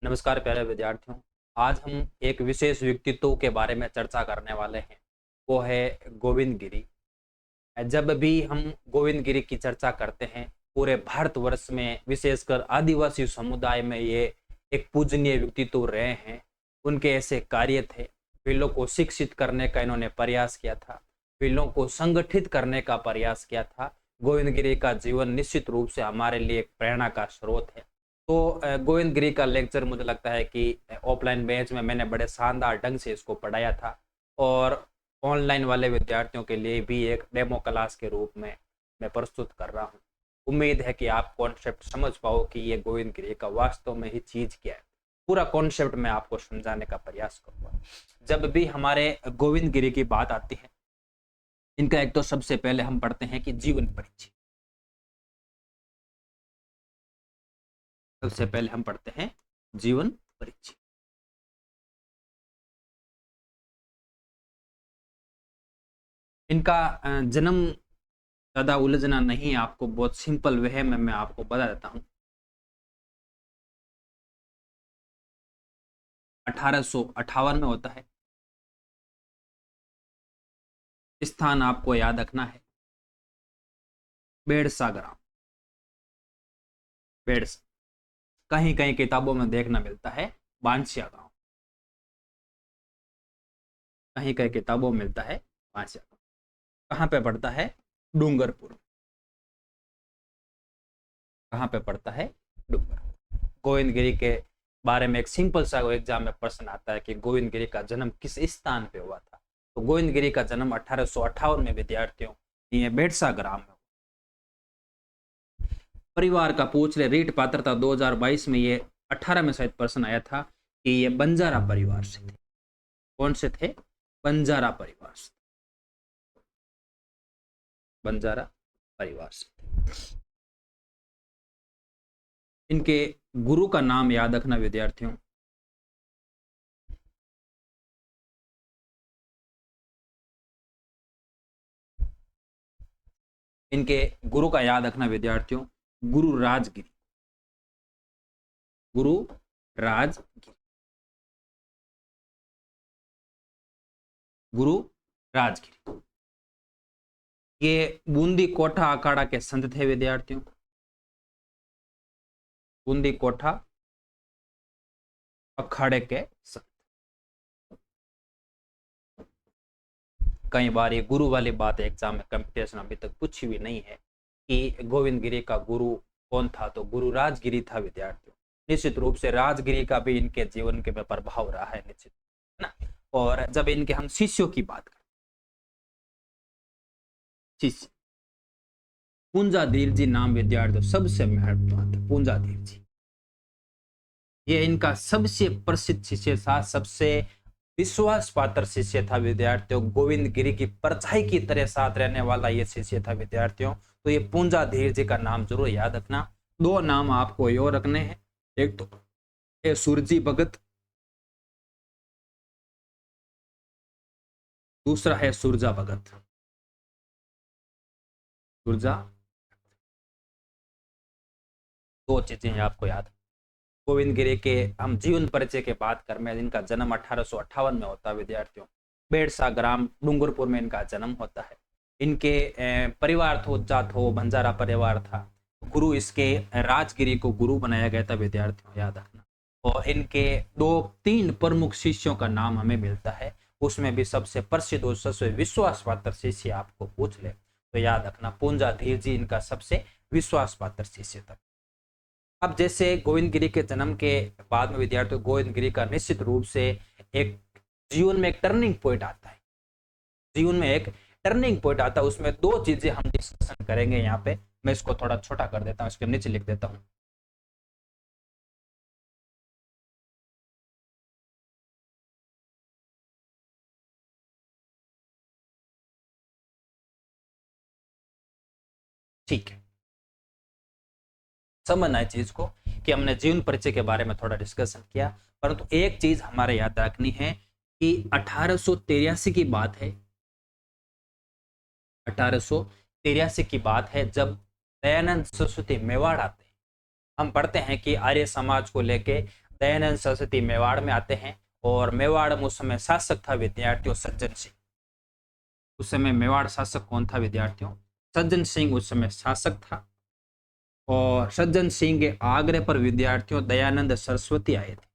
नमस्कार प्यारे विद्यार्थियों। आज हम एक विशेष व्यक्तित्व के बारे में चर्चा करने वाले हैं। वो है गोविंद गिरी। जब भी हम गोविंद गिरी की चर्चा करते हैं, पूरे भारतवर्ष में विशेषकर आदिवासी समुदाय में ये एक पूजनीय व्यक्तित्व रहे हैं। उनके ऐसे कार्य थे, पीढ़ियों को शिक्षित करने का इन्होंने प्रयास किया था, पीढ़ियों को संगठित करने का प्रयास किया था। गोविंद गिरी का जीवन निश्चित रूप से हमारे लिए एक प्रेरणा का स्रोत है। तो गोविंद गिरी का लेक्चर मुझे लगता है कि ऑफलाइन बैच में मैंने बड़े शानदार ढंग से इसको पढ़ाया था, और ऑनलाइन वाले विद्यार्थियों के लिए भी एक डेमो क्लास के रूप में मैं प्रस्तुत कर रहा हूँ। उम्मीद है कि आप कॉन्सेप्ट समझ पाओ कि ये गोविंद गिरी का वास्तव में ही चीज क्या है। पूरा कॉन्सेप्ट मैं आपको समझाने का प्रयास करूंगा। जब भी हमारे गोविंद गिरी की बात आती है, इनका एक तो सबसे पहले हम पढ़ते हैं कि जीवन परिचय। सबसे पहले हम पढ़ते हैं जीवन परिचय। इनका जन्म ज्यादा उलझना नहीं, आपको बहुत सिंपल वे में मैं आपको बता देता हूं। 1858 में होता है। स्थान आपको याद रखना है, बेड़सा ग्राम। बेड़सा कहीं कहीं किताबों में देखना मिलता है बांसिया गांव, कहीं कहीं किताबों में मिलता है बांसिया गांव। कहाँ पे पड़ता है? डूंगरपुर। कहाँ पे पड़ता है? डूंगरपुर। गोविंद गिरी के बारे में एक सिंपल सा एग्जाम में प्रश्न आता है कि गोविंद गिरी का जन्म किस स्थान पे हुआ था। तो गोविंद गिरी का जन्म 1858 में विद्यार्थियों ये बेड़सा ग्राम में। परिवार का पूछ ले, रीट पात्रता 2022 में, ये 18 में शायद प्रश्न आया था कि ये बंजारा परिवार से थे। कौन से थे? बंजारा परिवार से। बंजारा परिवार से थे। इनके गुरु का नाम याद रखना विद्यार्थियों। इनके गुरु का याद रखना विद्यार्थियों, गुरु राजगिरी। गुरु राजगिरी। गुरु राजगिरी ये बूंदी कोठा अखाड़ा के संत थे विद्यार्थियों। बूंदी कोठा अखाड़े के संत। कई बार ये गुरु वाली बात एग्जाम में कंपटीशन अभी तक पूछी हुई नहीं है कि गोविंद गिरी का गुरु कौन था। तो गुरु राजगिरी था विद्यार्थियों। निश्चित रूप से राजगिरी का भी इनके जीवन के में प्रभाव रहा है, निश्चित, है ना। और जब इनके हम शिष्यों की बात करें, शिष्य पूंजाधीर जी नाम विद्यार्थियों सबसे महत्वपूर्ण था। पूंजाधीर जी ये इनका सबसे प्रसिद्ध शिष्य था, सबसे विश्वास पात्र शिष्य था विद्यार्थियों। गोविंद गिरी की परछाई की तरह साथ रहने वाला ये शिष्य था विद्यार्थियों। तो ये पूंजाधीर जी का नाम जरूर याद रखना। दो नाम आपको यो रखने हैं, एक तो है सुरजी भगत, दूसरा है सुरजा भगत। सुरजा, दो चीजें आपको याद। गोविंद गिरी के हम जीवन परिचय के बात कर में, इनका जन्म 1858 में होता है विद्यार्थियों। बेड़सा ग्राम डूंगरपुर में इनका जन्म होता है। इनके परिवार थो जात हो बंजारा परिवार था। गुरु इसके राजगिरी को गुरु बनाया गया था विद्यार्थियों, याद रखना। और इनके दो तीन प्रमुख शिष्यों का नाम हमें मिलता है, उसमें भी सबसे प्रसिद्ध और सबसे विश्वास पात्र शिष्य आपको पूछ ले तो याद रखना पूंजाधीर जी इनका सबसे विश्वास पात्र शिष्य था। अब जैसे गोविंद गिरी के जन्म के बाद में विद्यार्थियों, गोविंद गिरी का निश्चित रूप से एक जीवन में एक टर्निंग पॉइंट आता है। जीवन में एक टर्निंग पॉइंट आता है, उसमें दो चीजें हम डिस्कशन करेंगे। यहाँ पे मैं इसको थोड़ा छोटा कर देता हूँ, इसके नीचे लिख देता हूँ। ठीक है, समझना है चीज को कि हमने जीवन परिचय के बारे में थोड़ा डिस्कशन किया, परंतु एक चीज हमारे याद रखनी है कि 1883 की बात है। 1883 की बात है जब दयानंद सरस्वती मेवाड़ आते हैं। हम पढ़ते हैं कि आर्य समाज को लेके दयानंद सरस्वती मेवाड़ में आते हैं और मेवाड़ में उस समय शासक था विद्यार्थियों सज्जन सिंह। उस समय मेवाड़ शासक कौन था विद्यार्थियों? सज्जन सिंह उस समय शासक था और सज्जन सिंह के आग्रह पर विद्यार्थियों दयानंद सरस्वती आए थे।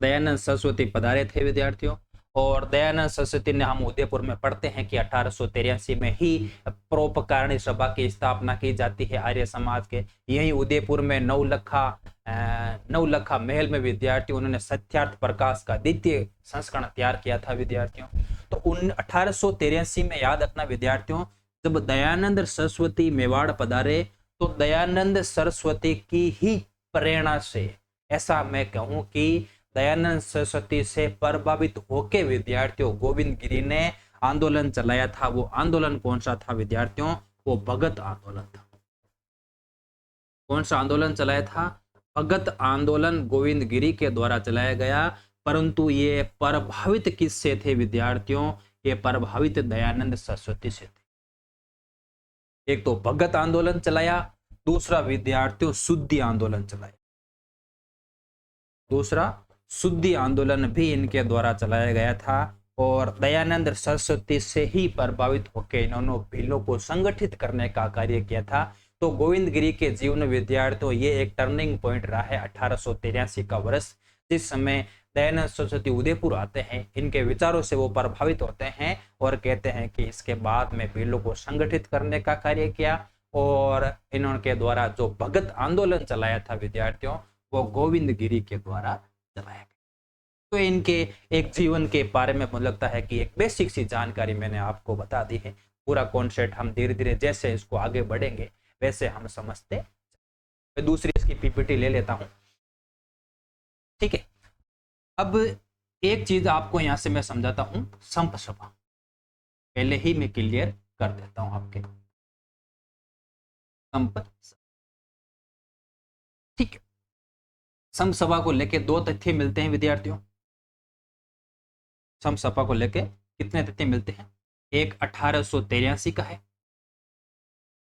दयानंद सरस्वती पधारे थे विद्यार्थियों और दयानंद सरस्वती ने हम उदयपुर में पढ़ते हैं कि 1883 में ही परोपकारिणी सभा की स्थापना की जाती है आर्य समाज के। यही उदयपुर में नवलखा महल में विद्यार्थियों उन्होंने सत्यार्थ प्रकाश का द्वितीय संस्करण तैयार किया था विद्यार्थियों। तो 1883 में याद रखना विद्यार्थियों, जब दयानंद सरस्वती मेवाड़ पधारे तो दयानंद सरस्वती की ही प्रेरणा से, ऐसा मैं कहूं कि दयानंद सरस्वती से प्रभावित होकर विद्यार्थियों गोविंद गिरी ने आंदोलन चलाया था। वो आंदोलन कौन सा था विद्यार्थियों? वो भगत आंदोलन था। कौन सा आंदोलन चलाया था? भगत आंदोलन गोविंद गिरी के द्वारा चलाया गया। परंतु ये प्रभावित किससे थे विद्यार्थियों? ये प्रभावित दयानंद सरस्वती से थे। एक तो भगत आंदोलन चलाया, दूसरा विद्यार्थियों शुद्धि आंदोलन चलाया। दूसरा शुद्धि आंदोलन भी इनके द्वारा चलाया गया था और दयानंद सरस्वती से ही प्रभावित होकर इन्होंने भीलों को संगठित करने का कार्य किया था। तो गोविंद गिरी के जीवन विद्यार्थियों ये एक टर्निंग पॉइंट रहा है 1883 का वर्ष, जिस समय दयानंद सरस्वती उदयपुर आते हैं। इनके विचारों से वो प्रभावित होते हैं और कहते हैं कि इसके बाद में भीलों को संगठित करने का कार्य किया और इन्होंने द्वारा जो भगत आंदोलन चलाया था विद्यार्थियों वो गोविंद गिरी के द्वारा चलाया गया। तो इनके एक जीवन के बारे में मुझे लगता है कि एक बेसिक सी जानकारी मैंने आपको बता दी है। पूरा कॉन्सेप्ट हम धीरे धीरे जैसे इसको आगे बढ़ेंगे वैसे हम समझते। मैं दूसरी इसकी पीपीटी ले लेता हूं, ठीक है। अब एक चीज आपको यहां से मैं समझाता हूं, संप सभा पहले ही मैं क्लियर कर देता हूं आपके। संप, ठीक है। संप सभा को लेके दो तथ्य मिलते हैं विद्यार्थियों। संप सभा को लेके कितने तथ्य मिलते हैं? एक 1883 का है,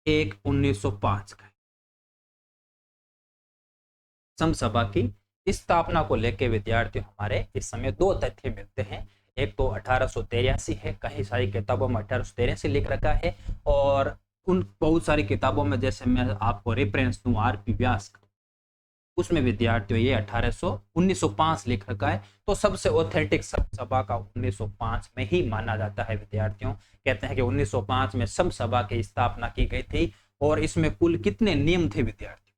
एक 1905 का है। संप सभा की स्थापना को लेके विद्यार्थियों हमारे इस समय दो तथ्य मिलते हैं। एक तो 1883 है, कई सारी किताबों में 1883 लिख रखा है और उन बहुत सारी किताबों में जैसे मैं आपको रेफरेंस दूं आरपी व्यास का, उसमें विद्यार्थियों ये 1905 लिख रखा है। तो सबसे ऑथेंटिक संप सभा का 1905 में ही माना जाता है विद्यार्थियों। कहते हैं कि 1905 में संप सभा की स्थापना की गई थी और इसमें कुल कितने नियम थे विद्यार्थियों?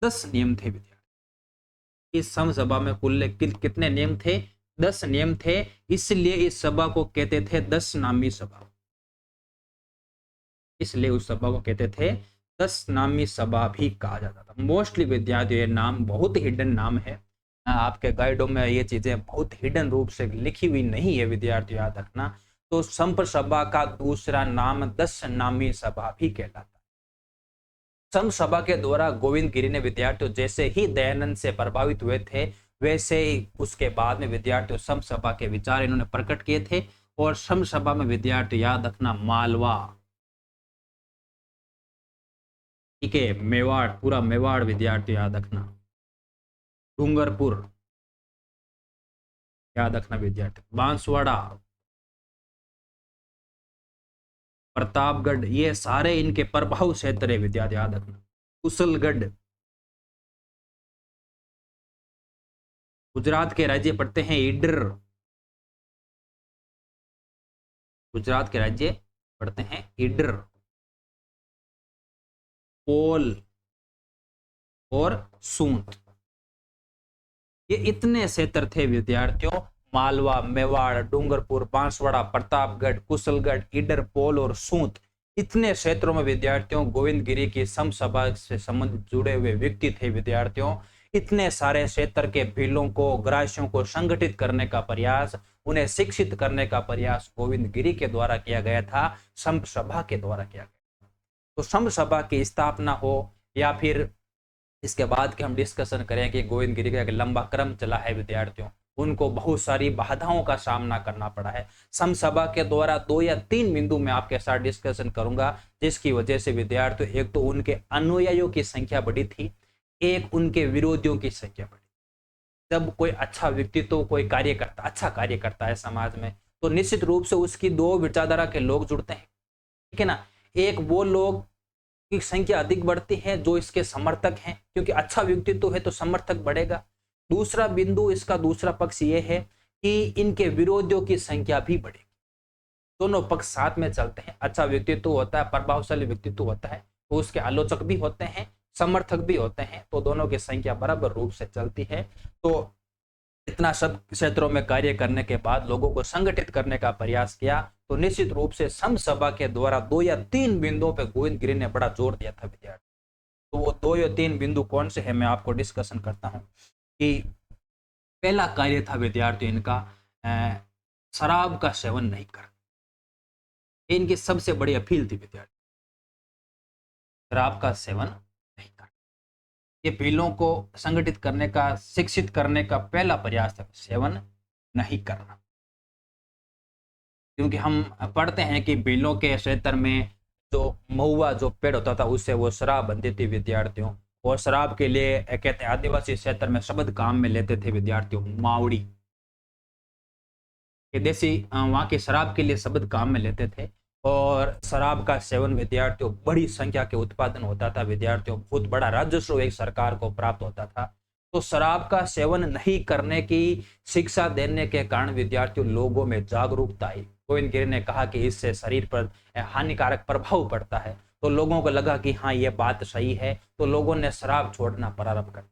10 नियम थे विद्यार्थियों। इस संप सभा में कुल कितने नियम थे? 10 नियम थे। इसलिए इस सभा को कहते थे 10 नामी सभा। इसलिए उस सभा को कहते थे 10 नामी सभा भी कहा जाता था। मोस्टली विद्यार्थियों ये नाम बहुत हिडन नाम है, आपके गाइडों में ये चीजें बहुत हिडन रूप से लिखी हुई नहीं है विद्यार्थियों, याद रखना। तो संप सभा का दूसरा नाम 10 नामी सभा भी कहलाता है। संप सभा के द्वारा गोविंद गिरी ने विद्यार्थियों जैसे ही दयानंद से प्रभावित हुए थे वैसे ही उसके बाद में विद्यार्थियों संप सभा के विचार इन्होंने प्रकट किए थे। और संप सभा में विद्यार्थियों याद रखना मालवा, ठीक है, मेवाड़, पूरा मेवाड़ विद्यार्थी याद रखना, डूंगरपुर याद रखना विद्यार्थी, बांसवाड़ा, प्रतापगढ़, ये सारे इनके प्रभाव क्षेत्र है विद्यार्थी याद रखना। कुशलगढ़, गुजरात के राज्य पड़ते हैं ईडर, गुजरात के राज्य पड़ते हैं ईडर, पोल और सूंत, ये इतने क्षेत्र थे विद्यार्थियों। मालवा, मेवाड़, डूंगरपुर, बांसवाड़ा, प्रतापगढ़, कुशलगढ़, ईडर, पोल और सूंत, इतने क्षेत्रों में विद्यार्थियों गोविंद गिरी की संप सभा से संबंधित जुड़े हुए व्यक्ति थे विद्यार्थियों। इतने सारे क्षेत्र के भीलों को, ग्रासियों को संगठित करने का प्रयास, उन्हें शिक्षित करने का प्रयास गोविंद गिरी के द्वारा किया गया था, संप सभा के द्वारा किया गया। तो संप सभा की स्थापना हो या फिर इसके बाद के हम डिस्कशन करें कि गोविंद गिरी का एक लंबा क्रम चला है विद्यार्थियों, उनको बहुत सारी बाधाओं का सामना करना पड़ा है। समसभा के द्वारा 2 या 3 बिंदु मैं आपके साथ डिस्कशन करूंगा, जिसकी वजह से विद्यार्थियों, एक तो उनके अनुयायियों की संख्या बढ़ी थी, एक उनके विरोधियों की संख्या बढ़ी। जब कोई अच्छा व्यक्तित्व, कोई कार्य करता, अच्छा कार्य करता है समाज में, तो निश्चित रूप से उसकी दो विचारधारा के लोग जुड़ते हैं, ठीक है ना। एक वो लोग की संख्या अधिक बढ़ती है जो इसके समर्थक हैं, क्योंकि अच्छा व्यक्तित्व है तो समर्थक बढ़ेगा। दूसरा बिंदु, इसका दूसरा पक्ष ये है कि इनके विरोधियों की संख्या भी बढ़ेगी। दोनों पक्ष साथ में चलते हैं। अच्छा व्यक्तित्व होता है, प्रभावशाली व्यक्तित्व होता है, तो उसके आलोचक भी होते हैं, समर्थक भी होते हैं, तो दोनों की संख्या बराबर रूप से चलती है। तो इतना सब क्षेत्रों में कार्य करने के बाद लोगों को संगठित करने का प्रयास किया, तो निश्चित रूप से समसभा के द्वारा 2 या 3 बिंदुओं पर गोविंद ने बड़ा जोर दिया था विद्यार्थी। तो वो 2 या 3 बिंदु कौन से है, मैं आपको डिस्कशन करता हूं। कि पहला कार्य था विद्यार्थी इनका शराब का सेवन नहीं करना। इनकी सबसे बड़ी अपील थी विद्यार्थी, शराब का सेवन नहीं करना। ये बिलों को संगठित करने का, शिक्षित करने का पहला प्रयास था, सेवन नहीं करना। क्योंकि हम पढ़ते हैं कि बिलों के क्षेत्र में जो महुआ जो पेड़ होता था, उससे वो शराब बनती थी विद्यार्थियों। और शराब के लिए कहते हैं आदिवासी क्षेत्र में शब्द काम में लेते थे विद्यार्थियों, मावड़ी। ये देसी वहाँ की शराब के लिए शब्द काम में लेते थे। और शराब का सेवन विद्यार्थियों, बड़ी संख्या के उत्पादन होता था विद्यार्थियों, बहुत बड़ा राजस्व एक सरकार को प्राप्त होता था। तो शराब का सेवन नहीं करने की शिक्षा देने के कारण विद्यार्थियों, लोगों में जागरूकता आई। गोविंद गिरी ने कहा कि इससे शरीर पर हानिकारक प्रभाव पड़ता है, तो लोगों को लगा कि हाँ ये बात सही है, तो लोगों ने शराब छोड़ना प्रारंभ कर दिया।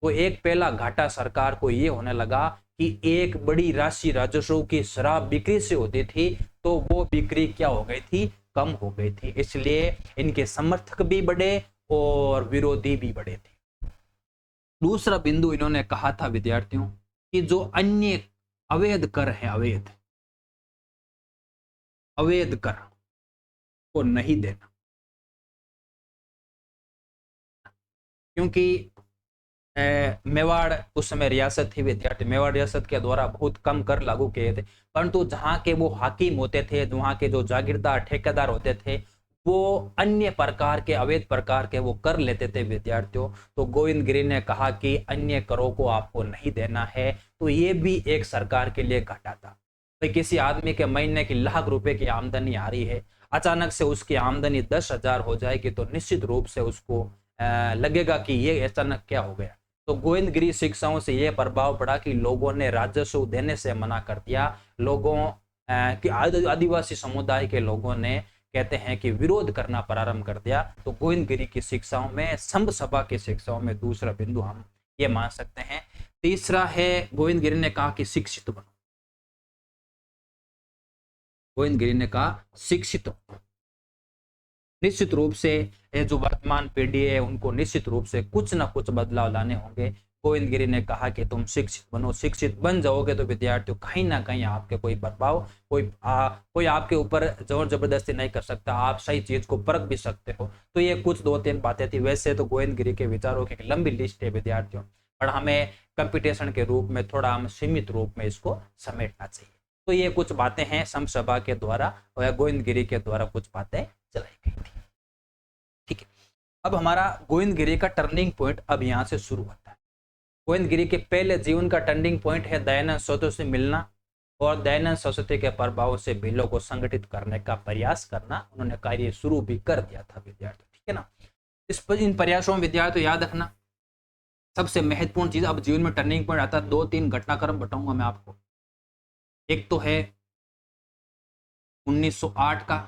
तो एक पहला घाटा सरकार को ये होने लगा कि एक बड़ी राशि राजस्व की शराब बिक्री से होती थी, तो वो बिक्री क्या हो गई थी, कम हो गई थी। इसलिए इनके समर्थक भी बढ़े और विरोधी भी बढ़े थे। दूसरा बिंदु इन्होंने कहा था विद्यार्थियों कि जो अन्य अवैध कर है, अवैध कर को नहीं देना। क्योंकि मेवाड़ उस समय रियासत थी विद्यार्थी, मेवाड़ रियासत के द्वारा बहुत कम कर लागू किए थे, परंतु जहाँ के वो हाकिम होते थे, वहाँ के जो जागीरदार ठेकेदार होते थे, वो अन्य प्रकार के, अवैध प्रकार के वो कर लेते थे विद्यार्थियों। तो गोविंद गिरी ने कहा कि अन्य करों को आपको नहीं देना है। तो ये भी एक सरकार के लिए घाटा था। तो किसी आदमी के महीने की लाख रुपए की आमदनी आ रही है, अचानक से उसकी आमदनी 10,000 हो जाएगी, तो निश्चित रूप से उसको लगेगा कि ये अचानक क्या हो गया। तो गोविंद गिरी शिक्षाओं से यह प्रभाव पड़ा कि लोगों ने राजस्व देने से मना कर दिया। लोगों कि आदिवासी समुदाय के लोगों ने, कहते हैं कि विरोध करना प्रारंभ कर दिया। तो गोविंद गिरी की शिक्षाओं में, संघ सभा की शिक्षाओं में दूसरा बिंदु हम ये मान सकते हैं। तीसरा है, गोविंद गिरी ने कहा कि शिक्षित बनो। गोविंद गिरी ने कहा शिक्षित बनो। निश्चित रूप से ये जो वर्तमान पीढ़ी है, उनको निश्चित रूप से कुछ ना कुछ बदलाव लाने होंगे। गोविंद गिरी ने कहा कि तुम शिक्षित बनो, शिक्षित बन जाओगे तो विद्यार्थियों कहीं ना कहीं आपके कोई प्रभाव, कोई आपके ऊपर जोर जबरदस्ती नहीं कर सकता, आप सही चीज को परख भी सकते हो। तो ये कुछ 2-3 बातें थी। वैसे तो गोविंद गिरी के विचारों की एक लंबी लिस्ट है विद्यार्थियों, पर हमें कंपटीशन के रूप में थोड़ा हम सीमित रूप में इसको समेटना चाहिए। तो ये कुछ बातें हैं समसभा के द्वारा और गोविंद गिरी के द्वारा कुछ बातें चलाई गई थी। ठीक है, अब हमारा गोविंद गिरी का टर्निंग पॉइंट अब यहाँ से शुरू होता है। गोविंद गिरी के पहले जीवन का टर्निंग पॉइंट है दयानंद सरस्वती से मिलना और दयानंद सरस्वती के प्रभाव से बिलों को संगठित करने का प्रयास करना। उन्होंने कार्य शुरू भी कर दिया था विद्यार्थी, ठीक है ना। इन प्रयासों में विद्यार्थी याद रखना, सबसे महत्वपूर्ण चीज, अब जीवन में टर्निंग पॉइंट आता है, 2-3 घटनाक्रम बताऊंगा मैं आपको। एक तो है 1908 का,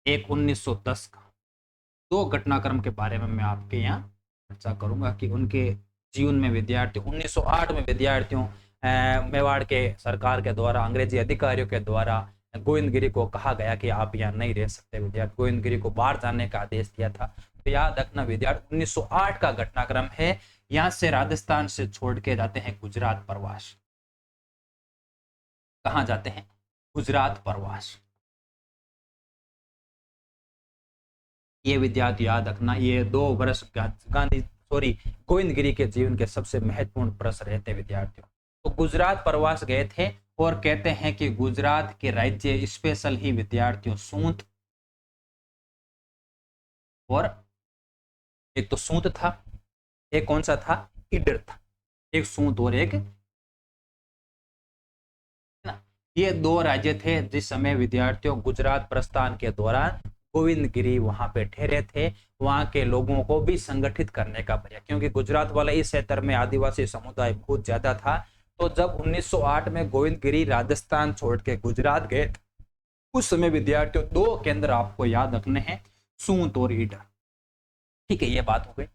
एक 1910 का। 2 घटनाक्रम के बारे में मैं आपके यहाँ चर्चा करूंगा कि उनके जीवन में विद्यार्थी 1908 में विद्यार्थियों मेवाड़ के सरकार के द्वारा, अंग्रेजी अधिकारियों के द्वारा गोविंद गिरी को कहा गया कि आप यहाँ नहीं रह सकते। विद्यार्थी गोविंद गिरी को बाहर जाने का आदेश दिया था। तो याद रखना विद्यार्थी, 1908 का घटनाक्रम है। यहाँ से राजस्थान से छोड़ के जाते हैं गुजरात प्रवास। कहाँ जाते हैं? गुजरात प्रवास। ये विद्यार्थी याद रखना, ये 2 वर्ष गांधी सॉरी गोविंदगिरी के जीवन के सबसे महत्वपूर्ण प्रश्न रहते विद्यार्थियों। तो गुजरात प्रवास गए थे और कहते हैं कि गुजरात के राज्य स्पेशल ही विद्यार्थियों सूंत, और एक तो सूंत था, एक कौन सा था, ईडर था, एक सूंत और एक ना, ये दो राज्य थे जिस समय विद्यार्थियों गुजरात प्रस्थान के दौरान गोविंदगिरी वहां पे ठहरे थे। वहां के लोगों को भी संगठित करने का प्रयास, क्योंकि गुजरात वाले इस क्षेत्र में आदिवासी समुदाय बहुत ज्यादा था। तो जब 1908 में गोविंदगिरी राजस्थान छोड़ के गुजरात गए, उस समय विद्यार्थियों दो केंद्र आपको याद रखने हैं, सूंत और ईडर। ठीक है, ये बात हो गई।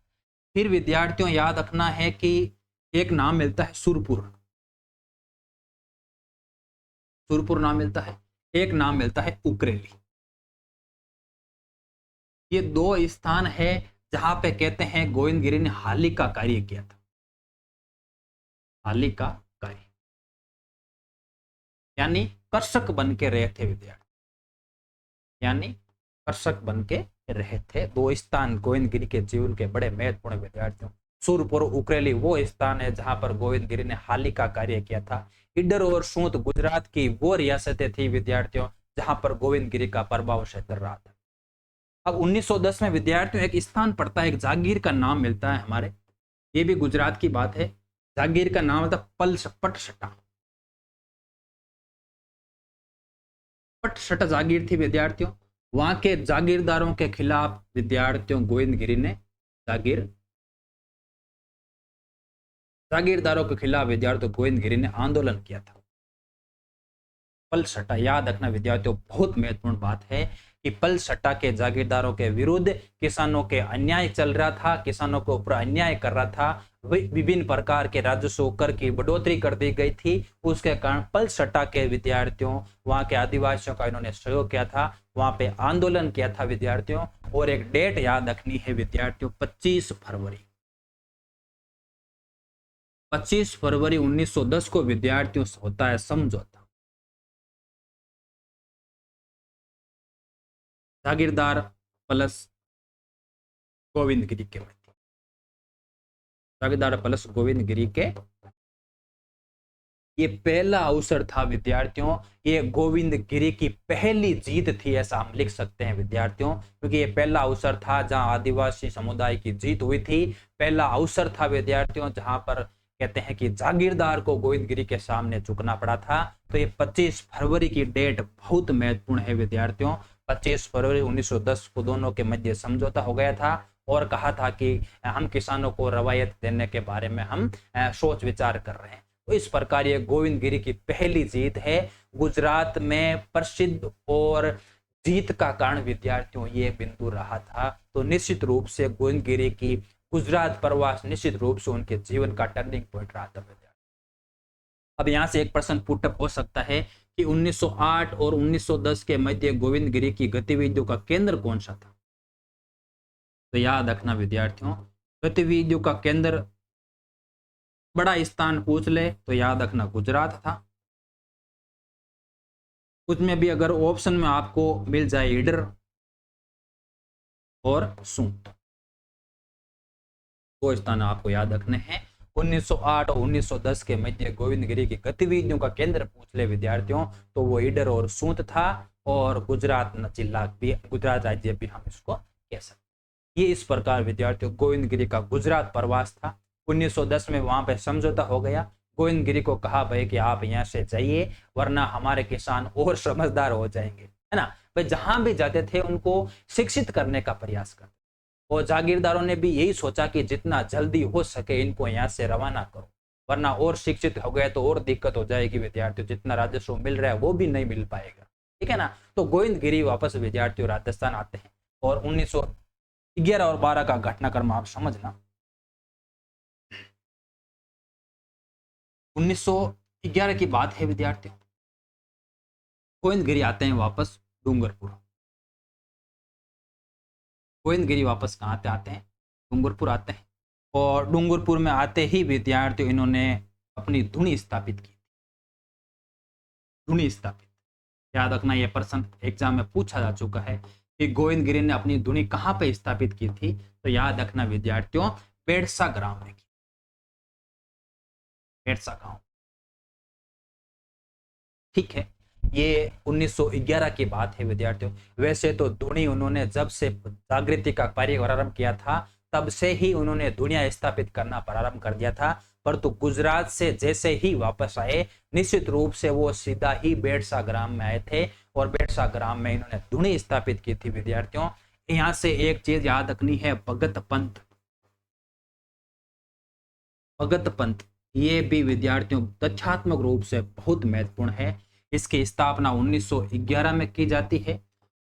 फिर विद्यार्थियों याद रखना है कि एक नाम मिलता है सुरपुर, सुरपुर नाम मिलता है, एक नाम मिलता है उकरेली। ये दो स्थान है जहां पे कहते हैं गोविंदगिरी ने हाली का कार्य किया था, हाली का कार्य, यानी कर्षक बन के रहे थे विद्यार्थी, यानी कर्षक बन के रहे थे। दो स्थान गोविंदगिरी के जीवन के बड़े महत्वपूर्ण विद्यार्थियों। सूरपुर उकरेली वो स्थान है जहां पर गोविंदगिरी ने हाली का कार्य किया था। ईडर और सूंत गुजरात की वो रियासतें थी विद्यार्थियों जहां पर गोविंदगिरी का प्रभाव क्षेत्र रहा था। अब 1910 में विद्यार्थियों एक स्थान पड़ता है, एक जागीर का नाम मिलता है हमारे, ये भी गुजरात की बात है। जागीर का नाम था पटसटा, पटसटा जागीर थी विद्यार्थियों। वहां के जागीरदारों के खिलाफ विद्यार्थियों गोविंदगिरी ने जागीरदारों के खिलाफ विद्यार्थियों गोविंदगिरी ने आंदोलन किया था। पलसटा याद रखना विद्यार्थियों, बहुत महत्वपूर्ण बात है कि पलसटा के जागीरदारों के विरुद्ध किसानों के अन्याय चल रहा था, किसानों के ऊपर अन्याय कर रहा था, विभिन्न प्रकार के राजस्व कर की बढ़ोतरी कर दी गई थी। उसके कारण पलसटा के विद्यार्थियों, वहां के आदिवासियों का इन्होंने सहयोग किया था, वहां पे आंदोलन किया था विद्यार्थियों। और एक डेट याद रखनी है विद्यार्थियों, 25 फरवरी 25 फरवरी 1910 को विद्यार्थियों से होता है समझौता, जागीरदार प्लस गोविंदगिरी के मध्य, जागीरदार प्लस गोविंदगिरी के, ये पहला अवसर था विद्यार्थियों, ये गोविंदगिरी की पहली जीत थी ऐसा हम लिख सकते हैं विद्यार्थियों, क्योंकि ये पहला अवसर था जहां आदिवासी समुदाय की जीत हुई थी। पहला अवसर था विद्यार्थियों जहां पर कहते हैं कि जागीरदार को गोविंदगिरी के सामने झुकना पड़ा था। तो ये 25 फरवरी की डेट बहुत महत्वपूर्ण है विद्यार्थियों। 25 फरवरी 1910 को दोनों के मध्य समझौता हो गया था और कहा था कि हम किसानों को रवायत देने के बारे में हम सोच विचार कर रहे हैं। तो इस प्रकार ये गोविंदगिरी की पहली जीत है गुजरात में प्रसिद्ध, और जीत का कारण विद्यार्थियों ये बिंदु रहा था। तो निश्चित रूप से गोविंदगिरी की गुजरात प्रवास निश्चित रूप से उनके जीवन का टर्निंग पॉइंट रहा था। अब यहां से एक प्रश्न पुटअप हो सकता है कि 1908 और 1910 के मध्य गोविंदगिरी की गतिविधियों का केंद्र कौन सा था। तो याद रखना विद्यार्थियों, गतिविधियों का केंद्र बड़ा स्थान पूछ ले तो याद रखना गुजरात था। उसमें भी अगर ऑप्शन में आपको मिल जाए ईडर और सूंत, वो स्थान आपको याद रखने हैं। 1908 और 1910 के मध्य गोविंदगिरी की गतिविधियों का केंद्र पूछ ले विद्यार्थियों तो वो ईडर और सूंत था, और गुजरात जिला भी, गुजरात राज्य भी हम इसको कह सकते। ये इस प्रकार विद्यार्थियों गोविंदगिरी का गुजरात प्रवास था। 1910 में वहां पे समझौता हो गया। गोविंदगिरी को कहा भाई कि आप यहाँ से जाइए वरना हमारे किसान और समझदार हो जाएंगे, है ना। भाई जहां भी जाते थे उनको शिक्षित करने का प्रयास करते, और जागीरदारों ने भी यही सोचा कि जितना जल्दी हो सके इनको यहाँ से रवाना करो, वरना और शिक्षित हो गए तो और दिक्कत हो जाएगी विद्यार्थियों, जितना राजस्व मिल रहा है वो भी नहीं मिल पाएगा, ठीक है ना। तो गोविंदगिरी वापस विद्यार्थियों राजस्थान आते हैं, और 1911 और 12 का घटनाक्रम आप समझना। 1911 की बात है विद्यार्थियों, गोविंदगिरी आते हैं वापस डूंगरपुर। गोविंदगिरी वापस कहाँ पे आते हैं, डूंगरपुर आते हैं, और डूंगरपुर में आते ही विद्यार्थियों इन्होंने अपनी धुनी स्थापित की। धुनी स्थापित, याद रखना यह प्रश्न एग्जाम में पूछा जा चुका है कि गोविंदगिरी ने अपनी धुनी कहाँ पे स्थापित की थी। तो याद रखना विद्यार्थियों बेड़सा ग्राम में की, बेड़सा गांव। ठीक है, ये 1911 की बात है विद्यार्थियों। वैसे तो धुनी उन्होंने जब से जागृति का कार्य प्रारंभ किया था तब से ही उन्होंने दुनिया स्थापित करना प्रारंभ कर दिया था, परंतु गुजरात से जैसे ही वापस आए निश्चित रूप से वो सीधा ही बेड़सा ग्राम में आए थे और बेड़सा ग्राम में इन्होंने धुनी स्थापित की थी विद्यार्थियों। यहां से एक चीज याद रखनी है, भगत पंथ। भगत पंथ ये भी विद्यार्थियों तथ्यात्मक रूप से बहुत महत्वपूर्ण है। इसकी स्थापना 1911 में की जाती है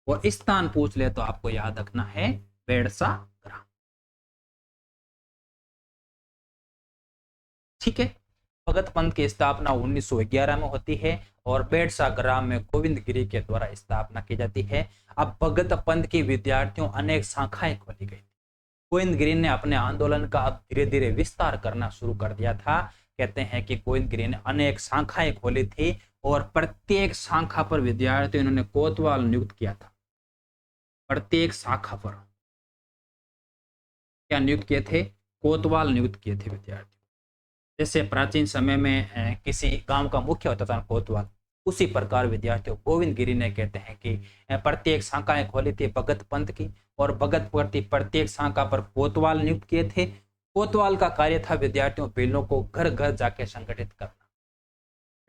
और स्थान पूछ ले तो आपको याद रखना है बेड़सा ग्राम। ठीक है, भगत पंथ की स्थापना 1911 में होती है और बेड़सा ग्राम में गोविंद गिरी के द्वारा स्थापना की जाती है। अब भगत पंथ की विद्यार्थियों अनेक शाखाएं खोली गई। गोविंद गिरी ने अपने आंदोलन का अब धीरे धीरे विस्तार करना शुरू कर दिया था। कहते हैं कि गोविंद गिरी ने अनेक शाखाएं खोली थी और प्रत्येक शाखा पर विद्यार्थियों इन्होंने कोतवाल नियुक्त किया था। प्रत्येक शाखा पर क्या नियुक्त किए थे? कोतवाल नियुक्त किए थे विद्यार्थी। जैसे प्राचीन समय में किसी गांव का मुख्य होता था कोतवाल, उसी प्रकार विद्यार्थियों गोविंद गिरी ने कहते हैं कि प्रत्येक शाखाएं खोली थी भगत पंथ की और भगत प्रत्येक शाखा पर कोतवाल नियुक्त किए थे। कोतवाल का कार्य था विद्यार्थियों बिलों को घर घर जाके संगठित करना,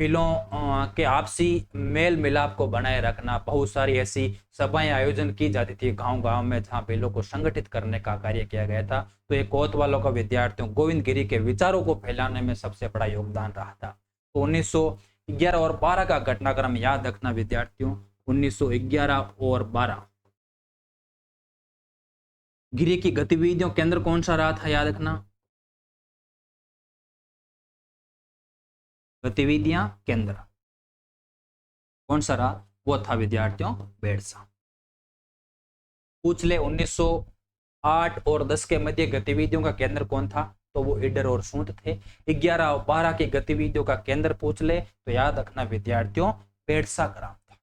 बिलों के आपसी मेल मिलाप को बनाए रखना। बहुत सारी ऐसी सभाएं आयोजन की जाती थी गांव गांव में जहां बिलों को संगठित करने का कार्य किया गया था। तो ये कोतवालों का विद्यार्थियों गोविंद गिरी के विचारों को फैलाने में सबसे बड़ा योगदान रहा था। तो 1911 और 12 का घटनाक्रम याद रखना विद्यार्थियों। 1911 और 12 गिरी की गतिविधियों केंद्र कौन सा रहा था? याद रखना, गतिविधियां केंद्र कौन सा रहा? वो था विद्यार्थियों बेड़सा। पूछ ले 1908 और 10 के मध्य गतिविधियों का केंद्र कौन था? तो वो ईडर और सूंद थे। 11 और 12 की गतिविधियों का केंद्र पूछ ले तो याद रखना विद्यार्थियों बेड़सा ग्राम था।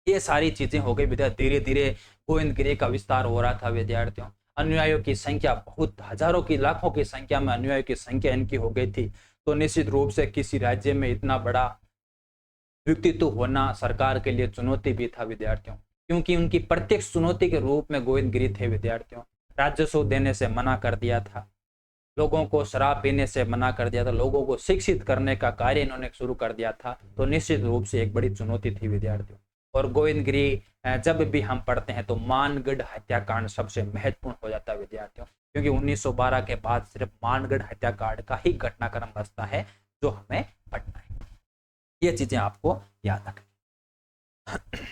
ये सारी चीजें हो गई विद्यार्थी। धीरे धीरे गोविंद गिरी का विस्तार हो रहा था विद्यार्थियों। अनुयायियों की संख्या बहुत हजारों की लाखों की संख्या में अनुयायियों की संख्या इनकी हो गई थी। तो निश्चित रूप से किसी राज्य में इतना बड़ा व्यक्तित्व होना सरकार के लिए चुनौती भी था विद्यार्थियों, क्योंकि उनकी प्रत्यक्ष चुनौती के रूप में गोविंद गिरी थे विद्यार्थियों। राजस्व देने से मना कर दिया था, लोगों को शराब पीने से मना कर दिया था, लोगों को शिक्षित करने का कार्य इन्होंने शुरू कर दिया था। तो निश्चित रूप से एक बड़ी चुनौती थी विद्यार्थियों। और गोविंद गिरी जब भी हम पढ़ते हैं तो मानगढ़ हत्याकांड सबसे महत्वपूर्ण हो जाता है विद्यार्थियों, क्योंकि 1912 के बाद सिर्फ मानगढ़ हत्याकांड का ही घटनाक्रम बचता है जो हमें पढ़ना है। ये चीजें आपको याद रखनी।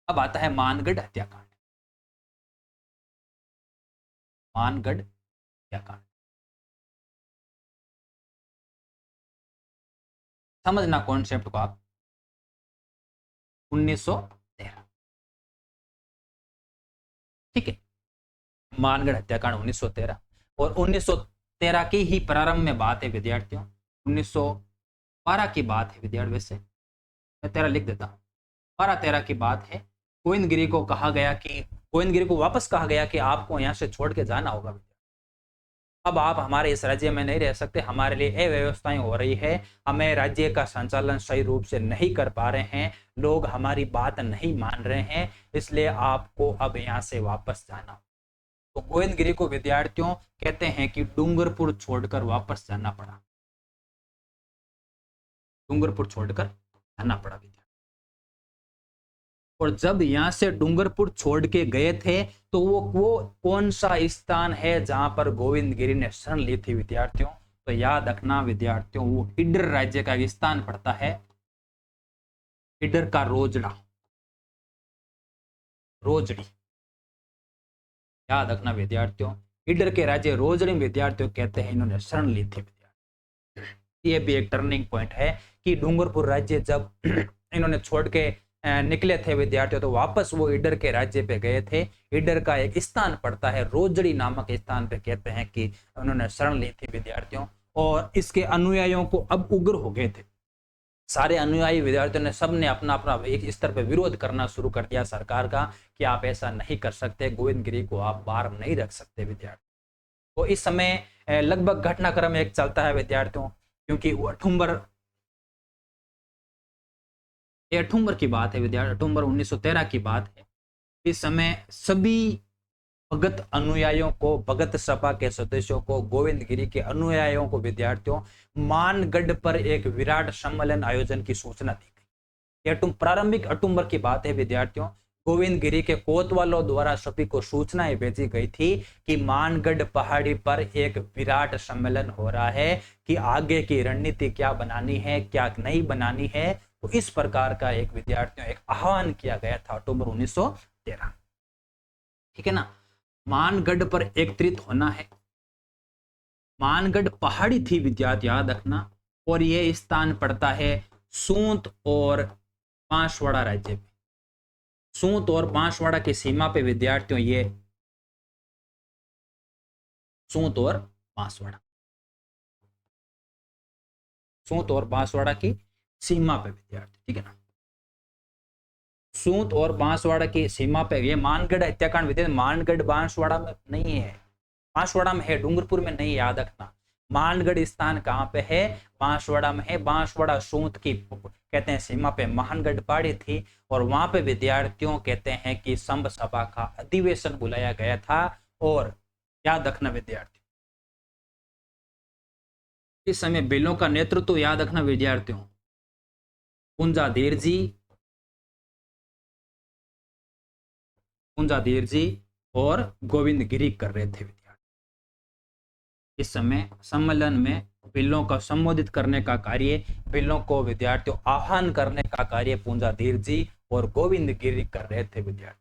अब आता है मानगढ़ हत्याकांड। मानगढ़ हत्याकांड समझना कॉन्सेप्ट को आप। 1913, ठीक है, मानगढ़ हत्याकांड 1913 और 1913 की ही प्रारंभ में बात है विद्यार्थियों। 1912 की बात है विद्यार्थी, वैसे मैं 13 लिख देता हूँ। 12-13 की बात है। गोविंद गिरी को कहा गया कि गोविंद गिरी को वापस कहा गया कि आपको यहाँ से छोड़ के जाना होगा। अब आप हमारे इस राज्य में नहीं रह सकते, हमारे लिए अव्यवस्थाएं हो रही है, हमें राज्य का संचालन सही रूप से नहीं कर पा रहे हैं, लोग हमारी बात नहीं मान रहे हैं, इसलिए आपको अब यहाँ से वापस जाना। तो गोविंद गिरी को विद्यार्थियों कहते हैं कि डूंगरपुर छोड़कर वापस जाना पड़ा। डूंगरपुर छोड़कर जाना पड़ा विद्यार्थी। और जब यहां से डूंगरपुर छोड़ के गए थे तो वो कौन सा स्थान है जहां पर गोविंद गिरी ने शरण ली थी विद्यार्थियों? तो याद रखना विद्यार्थियों, वो ईडर राज्य का स्थान पड़ता है, ईडर का रोजड़ा, रोजड़ी। याद रखना विद्यार्थियों, ईडर के राज्य रोजड़ी विद्यार्थियों कहते हैं इन्होंने शरण ली थी विद्यार्थी। ये भी एक टर्निंग पॉइंट है कि डूंगरपुर राज्य जब इन्होंने छोड़ के निकले थे विद्यार्थियों तो वापस वो ईडर के राज्य पे गए थे। ईडर का एक स्थान पड़ता है रोजड़ी नामक स्थान पे कहते हैं कि उन्होंने शरण ली थी विद्यार्थियों। और इसके अनुयायियों को अब उग्र हो गए थे, सारे अनुयायी विद्यार्थियों ने सबने अपना अपना एक स्तर पे विरोध करना शुरू कर दिया सरकार का कि आप ऐसा नहीं कर सकते, गोविंद गिरी को आप बाहर नहीं रख सकते विद्यार्थी। तो इस समय लगभग घटनाक्रम एक चलता है विद्यार्थियों, क्योंकि वो अठुम्बर की बात है विद्यार्थी, अठुम्बर 1913 की बात है। इस समय सभी भगत अनुयायियों को, भगत सभा के सदस्यों को, गोविंद गिरी के अनुयायियों को विद्यार्थियों मानगढ़ पर एक विराट सम्मेलन आयोजन की सूचना दी गई। यह प्रारंभिक अक्टूबर की बात है विद्यार्थियों। गोविंद गिरी के कोतवालों द्वारा सभी को सूचनाएं भेजी गई थी कि मानगढ़ पहाड़ी पर एक विराट सम्मेलन हो रहा है, कि आगे की रणनीति क्या बनानी है, क्या नहीं बनानी है। तो इस प्रकार का एक विद्यार्थियों एक आह्वान किया गया था अक्टूबर 1913। ठीक है ना। मानगढ़ पर एकत्रित होना है। मानगढ़ पहाड़ी थी विद्यार्थी, याद रखना, और यह स्थान पड़ता है सूंत और बांसवाड़ा राज्य में। सूंत और बांसवाड़ा की सीमा पे विद्यार्थियों ये सूंत और बांसवाड़ा, सूंत और बांसवाड़ा की सीमा पे विद्यार्थी, ठीक है ना। सूंत और बांसवाड़ा की सीमा पे ये मानगढ़ हत्याकांड विद्यार्थी, मानगढ़ बांसवाड़ा में नहीं है, बांसवाड़ा में है, डूंगरपुर में नहीं, याद रखना। मानगढ़ स्थान कहाँ पे है, बांसवाड़ा में है। बांसवाड़ा सूंत की कहते हैं सीमा पे मानगढ़ पहाड़ी थी, और वहां पे विद्यार्थियों कहते हैं कि संघ सभा का अधिवेशन बुलाया गया था। और याद रखना विद्यार्थी, इस समय बिलों का नेतृत्व याद रखना विद्यार्थियों, पुंजाधीर जी और गोविंद गिरी कर रहे थे विद्यार्थी। इस समय सम्मेलन में बिलों का संबोधित करने का कार्य, बिलों को विद्यार्थियों आह्वान करने का कार्य पुंजाधीर जी और गोविंद गिरी कर रहे थे विद्यार्थी।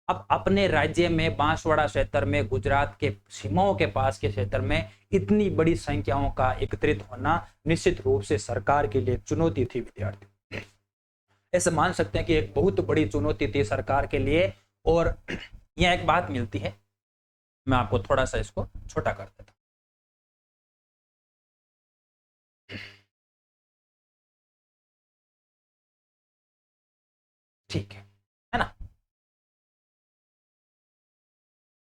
अब अपने राज्य में बांसवाड़ा क्षेत्र में, गुजरात के सीमाओं के पास के क्षेत्र में इतनी बड़ी संख्याओं का एकत्रित होना निश्चित रूप से सरकार के लिए चुनौती थी विद्यार्थी। ऐसे मान सकते हैं कि एक बहुत बड़ी चुनौती थी सरकार के लिए। और यह एक बात मिलती है, मैं आपको थोड़ा सा इसको छोटा कर देता हूं। ठीक है ना।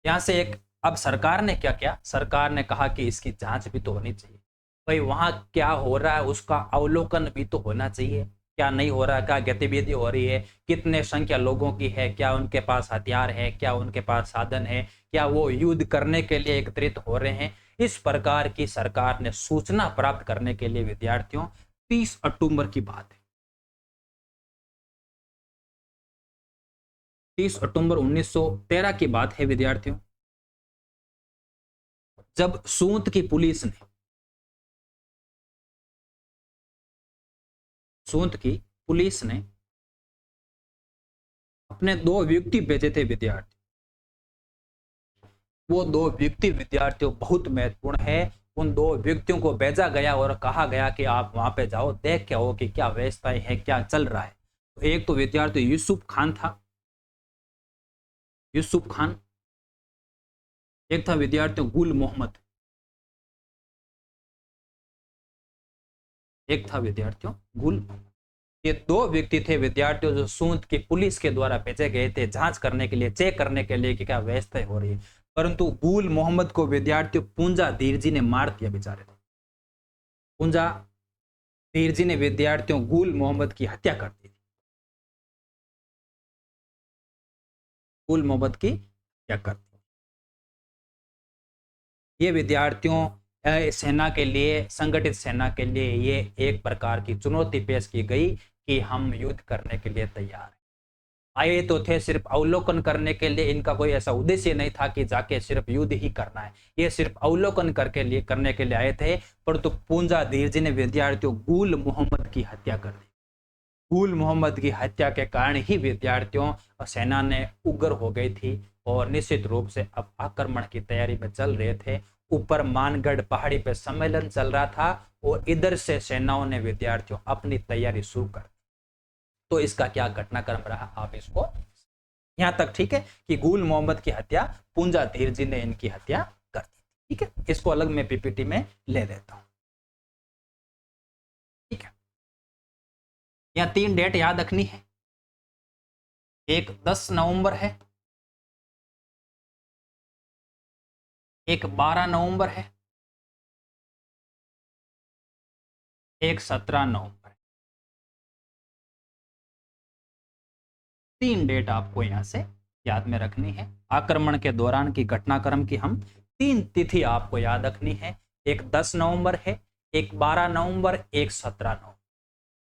यहां से एक, अब सरकार ने क्या किया, सरकार ने कहा कि इसकी जांच भी तो होनी चाहिए भाई, वहां क्या हो रहा है उसका अवलोकन भी तो होना चाहिए। क्या नहीं हो रहा, क्या गतिविधि हो रही है, कितने संख्या लोगों की है, क्या उनके पास हथियार है, क्या उनके पास साधन है, क्या वो युद्ध करने के लिए एकत्रित हो रहे हैं। इस प्रकार की सरकार ने सूचना प्राप्त करने के लिए विद्यार्थियों 30 अक्टूबर की बात है, 30 अक्टूबर 1913 की बात है विद्यार्थियों, जब सूंत की पुलिस ने अपने दो व्यक्ति भेजे थे विद्यार्थी। वो दो व्यक्ति विद्यार्थियों बहुत महत्वपूर्ण है। उन दो व्यक्तियों को भेजा गया और कहा गया कि आप वहां पे जाओ, देख के आओ कि क्या व्यवस्थाएं है, क्या चल रहा है। तो एक तो विद्यार्थी यूसुफ खान था, यूसुफ खान। एक था विद्यार्थियों गुल मोहम्मद, एक था विद्यार्थियों गुल मोहम्मद। ये दो व्यक्ति थे विद्यार्थियों जो सूंद की पुलिस के द्वारा भेजे गए थे जांच करने के लिए, चेक करने के लिए कि क्या व्यवस्था हो रही है। परंतु गुल मोहम्मद को विद्यार्थियों पूंजा धीर जी ने मार दिया बेचारे को। पूंजा धीर जी ने विद्यार्थियों गुल मोहम्मद की हत्या कर दी थी, गुल मोहम्मद की हत्या कर दी। ये विद्यार्थियों सेना के लिए, संगठित सेना के लिए ये एक प्रकार की चुनौती पेश की गई कि हम युद्ध करने के लिए तैयार हैं। आए तो थे सिर्फ अवलोकन करने के लिए, इनका कोई ऐसा उद्देश्य नहीं था कि जाके सिर्फ युद्ध ही करना है, ये सिर्फ अवलोकन करने के लिए आए थे। परंतु पूंजा धीर जी ने विद्यार्थियों गुल मोहम्मद की हत्या कर दी। गुल मोहम्मद की हत्या के कारण ही विद्यार्थियों सेना ने उग्र हो गई थी, और निश्चित रूप से अब आक्रमण की तैयारी में चल रहे थे। ऊपर मानगढ़ पहाड़ी पे सम्मेलन चल रहा था, और इधर से सेनाओं ने विद्यार्थियों अपनी तैयारी शुरू कर। तो इसका क्या घटनाक्रम रहा, आप इसको यहां तक ठीक है कि गुल मोहम्मद की हत्या पूंजा धीर जी ने इनकी हत्या कर दी। ठीक है, इसको अलग में पीपीटी में ले लेता हूं। ठीक है, यहां 3 डेट याद रखनी है। एक 10 नवंबर है, एक 12 नवंबर है, एक 17 नवंबर। 3 डेट आपको यहां से याद में रखनी है। आक्रमण के दौरान की घटनाक्रम की हम 3 तिथि आपको याद रखनी है। एक 10 नवंबर है, एक 12 नवंबर, एक 17 नवंबर।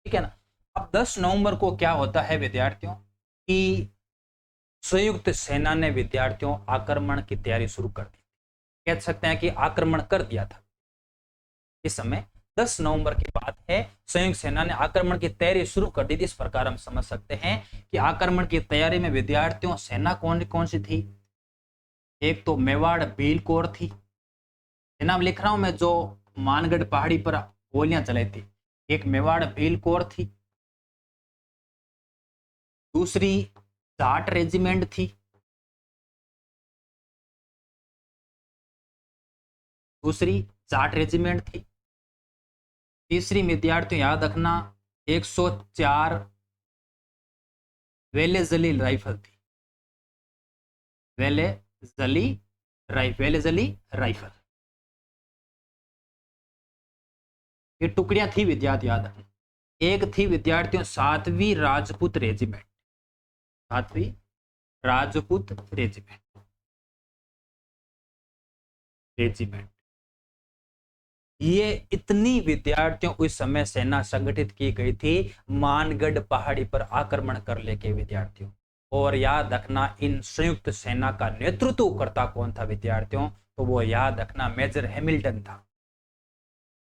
ठीक है ना। अब 10 नवंबर को क्या होता है विद्यार्थियों कि संयुक्त सेना ने विद्यार्थियों आक्रमण की तैयारी शुरू कर दी। कह सकते हैं कि आक्रमण कर दिया था। इस समय 10 नवंबर की बात है, संयुक्त सेना ने आक्रमण की तैयारी शुरू कर दी थी। इस प्रकार हम समझ सकते हैं कि आक्रमण की तैयारी में विद्यार्थियों सेना कौन कौन सी थी। एक तो मेवाड़ भील कोर थी, नाम लिख रहा हूं मैं, जो मानगढ़ पहाड़ी पर गोलियां चलाई थी। एक मेवाड़ भील कोर थी, दूसरी जाट रेजिमेंट थी, दूसरी जाट रेजिमेंट थी, तीसरी विद्यार्थियों याद रखना 104 वेले जली राइफल थी। वेले जली राइफल, ये टुकड़ियां थी विद्यार्थी याद रखना। एक थी विद्यार्थियों 7वीं राजपूत रेजिमेंट, 7वीं राजपूत रेजिमेंट। ये इतनी विद्यार्थियों उस समय सेना संगठित की गई थी मानगढ़ पहाड़ी पर आक्रमण कर लेके विद्यार्थियों। और याद रखना इन संयुक्त सेना का नेतृत्व करता कौन था विद्यार्थियों, तो वो याद रखना मेजर हैमिल्टन था।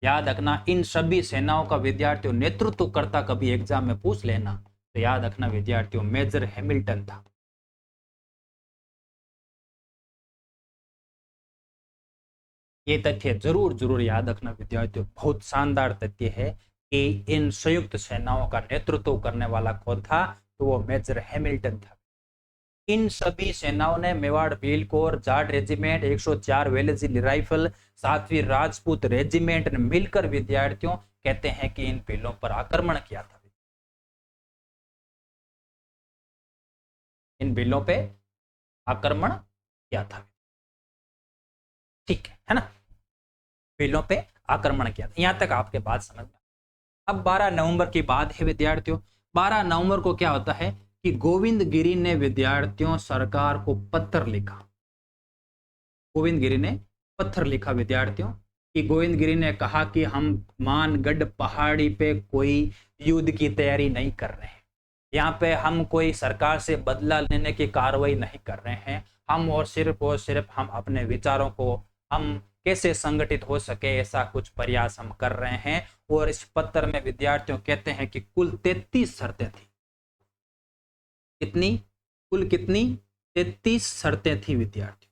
याद रखना इन सभी सेनाओं का विद्यार्थियों नेतृत्व करता, कभी एग्जाम में पूछ लेना तो याद रखना विद्यार्थियों मेजर हैमिल्टन था। ये तथ्य जरूर जरूर याद रखना विद्यार्थियों, बहुत शानदार तथ्य है कि इन संयुक्त सेनाओं का नेतृत्व करने वाला कौन था, तो वो मेजर हैमिल्टन था। इन सभी सेनाओं ने मेवाड़ भील कोर, जाट रेजिमेंट, 104 वेलेजी राइफल, 7वीं राजपूत रेजिमेंट ने मिलकर विद्यार्थियों कहते हैं कि इन भीलों पर आक्रमण किया था। इन भीलों पे आक्रमण किया था। ठीक है ना। भीलों पे आक्रमण किया था, यहां तक आपके बात समझ में। अब 12 नवंबर की बात है विद्यार्थियों। 12 नवंबर को क्या होता है कि गोविंद गिरी ने विद्यार्थियों सरकार को पत्र लिखा। गोविंद गिरी ने पत्र लिखा विद्यार्थियों कि गोविंद गिरी ने कहा कि हम मानगढ़ पहाड़ी पे कोई युद्ध की तैयारी नहीं कर रहे हैं। यहाँ पे हम कोई सरकार से बदला लेने की कार्रवाई नहीं कर रहे हैं। हम और सिर्फ हम अपने विचारों को हम कैसे संगठित हो सके ऐसा कुछ प्रयास हम कर रहे हैं। और इस पत्र में विद्यार्थियों कहते हैं कि कुल 33 शर्तें थी। कितनी? कुल कितनी? 33 शर्तें थी विद्यार्थियों।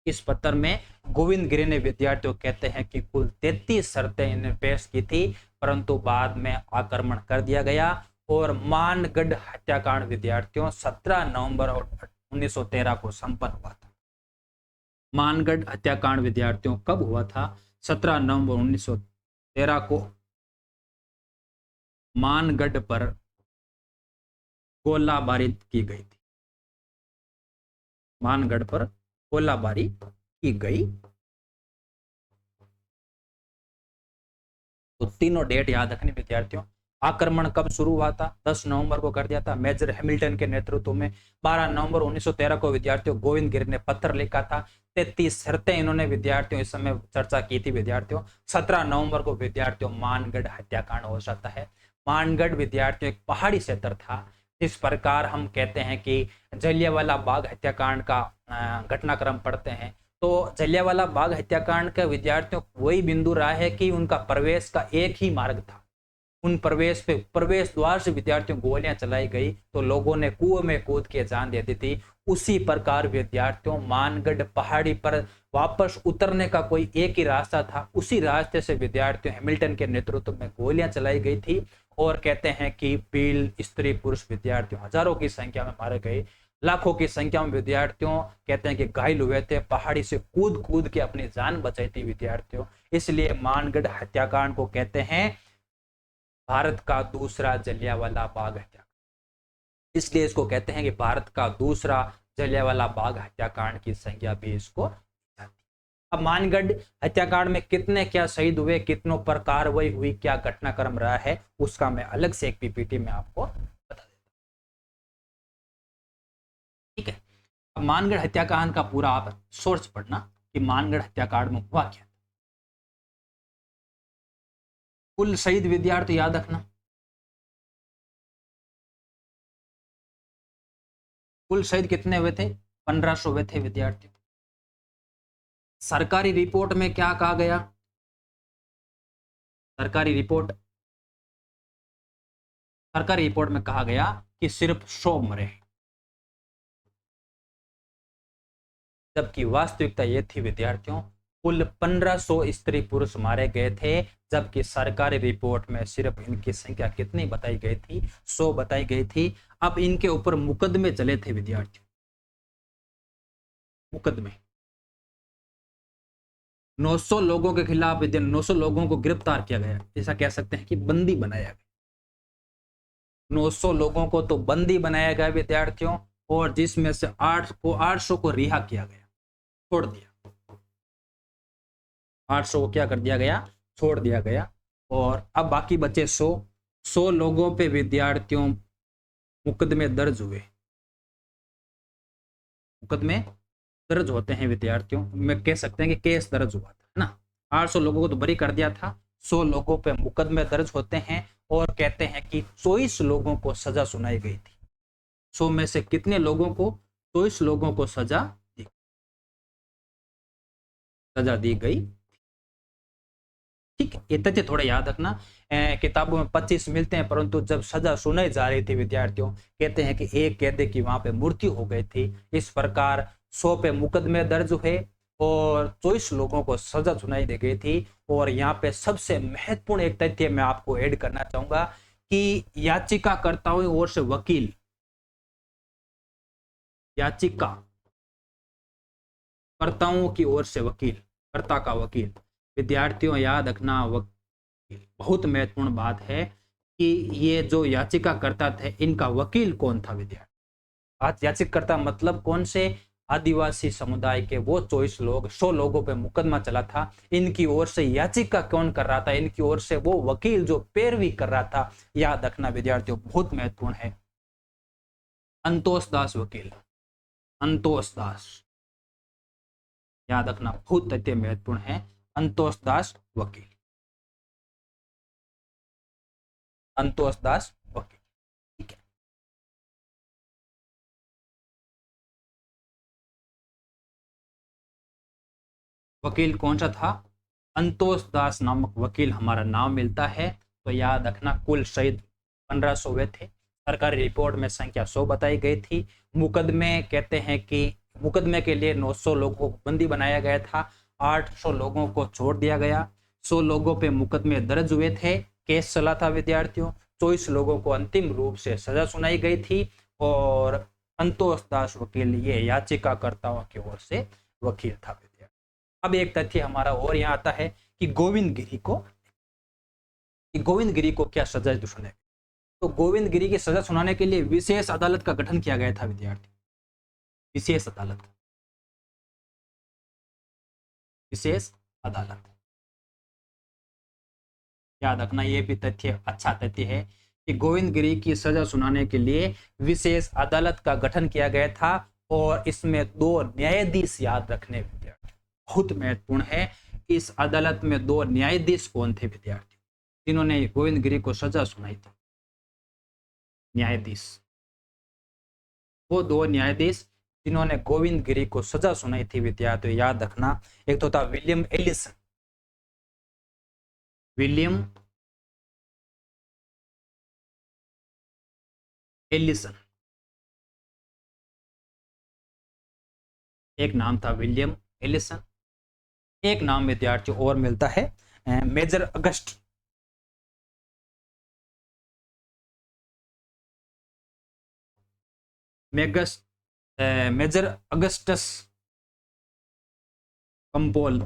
इस पत्र में गोविंद गिरी ने विद्यार्थियों कहते हैं कि कुल 33 शर्तें इन्हें पेश की थी, परंतु बाद में आक्रमण कर दिया गया। और मानगढ़ हत्याकांड विद्यार्थियों 17 नवंबर 1913 को संपन्न हुआ था। मानगढ़ हत्याकांड विद्यार्थियों कब हुआ था? 17 नवंबर 1913 को मानगढ़ पर गोलाबारी की गई थी। मानगढ़ पर गोलाबारी की गई। तो तीनों डेट याद रखनी विद्यार्थियों। आक्रमण कब शुरू हुआ था? 10 नवंबर को कर दिया था मेजर हैमिल्टन के नेतृत्व में। 12 नवंबर 1913 को विद्यार्थियों गोविंद गिरी ने पत्र लिखा था। 33 शर्तें इन्होंने विद्यार्थियों इस समय चर्चा की थी विद्यार्थियों। 17 नवंबर को विद्यार्थियों मानगढ़ हत्याकांड हो जाता है। मानगढ़ विद्यार्थियों एक पहाड़ी क्षेत्र था। इस प्रकार हम कहते हैं कि जलियांवाला बाग हत्याकांड का घटनाक्रम पढ़ते हैं तो जलियांवाला बाग हत्याकांड के विद्यार्थियों वही बिंदु रहा है कि उनका प्रवेश का एक ही मार्ग था। उन प्रवेश द्वार से विद्यार्थियों गोलियां चलाई गई तो लोगों ने कुएं में कूद के जान दे दी थी। उसी प्रकार विद्यार्थियों मानगढ़ पहाड़ी पर वापस उतरने का कोई एक ही रास्ता था। उसी रास्ते से विद्यार्थियों हैमिल्टन के नेतृत्व में गोलियां चलाई गई थी। और कहते हैं कि भील स्त्री पुरुष विद्यार्थियों हजारों की संख्या में मारे गए। लाखों की संख्या में विद्यार्थियों कहते हैं कि घायल हुए थे। पहाड़ी से कूद कूद के अपनी जान बचाई थी विद्यार्थियों। इसलिए मानगढ़ हत्याकांड को कहते हैं भारत का दूसरा जलियांवाला बाग हत्याकांड। इसलिए इसको कहते हैं कि भारत का दूसरा जलियांवाला बाग हत्याकांड की संज्ञा भी इसको जाती है। अब मानगढ़ हत्याकांड में कितने क्या शहीद हुए, कितनों पर कार्रवाई हुई, क्या घटनाक्रम रहा है, उसका मैं अलग से एक पीपीटी में आपको बता देता हूं। ठीक है। अब मानगढ़ हत्याकांड का पूरा आप सोर्स पढ़ना कि मानगढ़ हत्याकांड में हुआ क्या। कुल शहीद विद्यार्थी याद रखना, कुल शहीद कितने हुए थे, 1500 हुए थे विद्यार्थी। सरकारी रिपोर्ट में क्या कहा गया, सरकारी रिपोर्ट, सरकारी रिपोर्ट में कहा गया कि सिर्फ 100 मरे, जबकि वास्तविकता ये थी विद्यार्थियों कुल 1500 स्त्री पुरुष मारे गए थे, जबकि सरकारी रिपोर्ट में सिर्फ इनकी संख्या कितनी बताई गई थी, 100 बताई गई थी। अब इनके ऊपर मुकदमे चले थे विद्यार्थियों, मुकदमे 900 लोगों के खिलाफ 900 लोगों को गिरफ्तार किया गया, ऐसा कह सकते हैं कि बंदी बनाया गया। 900 लोगों को तो बंदी बनाया गया विद्यार्थियों, और जिसमें से 800 को रिहा किया गया, छोड़ दिया। 800 को क्या कर दिया गया, छोड़ दिया गया। और अब बाकी बचे 100 लोगों पे विद्यार्थियों मुकदमे दर्ज हुए, मुकदमे दर्ज होते हैं विद्यार्थियों, में कह सकते हैं कि केस दर्ज हुआ था ना। 800 लोगों को तो बरी कर दिया था, 100 लोगों पे मुकदमे दर्ज होते हैं, और कहते हैं कि 24 लोगों को सजा सुनाई गई थी। 100 में से कितने लोगों को, 24 लोगों को सजा दी गई। ठीक, ये तथ्य थोड़ा याद रखना। किताबों में 25 मिलते हैं, परंतु जब सजा सुनाई जा रही थी विद्यार्थियों, कहते हैं कि एक कैदी की वहां पे मृत्यु हो गई थी। इस प्रकार 100 पे मुकदमे दर्ज हुए और 24 लोगों को सजा सुनाई दी गई थी। और यहाँ पे सबसे महत्वपूर्ण एक तथ्य मैं आपको ऐड करना चाहूंगा कि याचिकाकर्ताओं ओर से वकील, याचिकाकर्ताओं की ओर से वकील, कर्ता का वकील, विद्यार्थियों याद रखना, वकील बहुत महत्वपूर्ण बात है कि ये जो याचिकाकर्ता थे इनका वकील कौन था विद्यार्थी। आज याचिकाकर्ता मतलब कौन से, आदिवासी समुदाय के वो 24 लोग, 100 लोगों पे मुकदमा चला था, इनकी ओर से याचिका कौन कर रहा था, इनकी ओर से वो वकील जो पैरवी कर रहा था, याद रखना विद्यार्थियों बहुत महत्वपूर्ण है, अंतोष दास वकील, अंतोष दास, याद रखना बहुत तथ्य महत्वपूर्ण है, अंतोष दास वकील, अंतोष दास वकील। ठीक है, वकील कौन सा था, अंतोष दास नामक वकील हमारा नाम मिलता है। तो याद रखना कुल शहीद 1500 हुए थे, सरकारी रिपोर्ट में संख्या 100 बताई गई थी। मुकदमे कहते हैं कि मुकदमे के लिए 900 लोगों को बंदी बनाया गया था, 800 लोगों को छोड़ दिया गया, 100 लोगों पे मुकदमे दर्ज हुए थे, केस चला था विद्यार्थियों, 24 लोगों को अंतिम रूप से सजा सुनाई गई थी। और अंतोष दास वकील ये याचिकाकर्ताओं की ओर से वकील था विद्यार्थी। अब एक तथ्य हमारा और यहाँ आता है कि गोविंद गिरी को क्या सजा सुनाई। तो गोविंद गिरी की सजा सुनाने के लिए विशेष अदालत का गठन किया गया था विद्यार्थी, विशेष अदालत, विशेष अदालत, याद रखना ये भी तथ्य अच्छा तथ्य है कि गोविंद गिरी की सजा सुनाने के लिए विशेष अदालत का गठन किया गया था। और इसमें 2 न्यायाधीश याद रखने विद्यार्थी बहुत महत्वपूर्ण है। इस अदालत में 2 न्यायाधीश कौन थे विद्यार्थी, जिन्होंने गोविंद गिरी को सजा सुनाई थी, न्यायाधीश, वो 2 न्यायाधीश जिन्होंने गोविंद गिरी को सजा सुनाई थी विद्यार्थी याद रखना, एक तो था विलियम एलिसन, विलियम एलिसन, एक नाम था विलियम एलिसन, एक नाम विद्यार्थियों और मिलता है मेजर अगस्ट, मेगस मेजर अगस्टस कंपोल।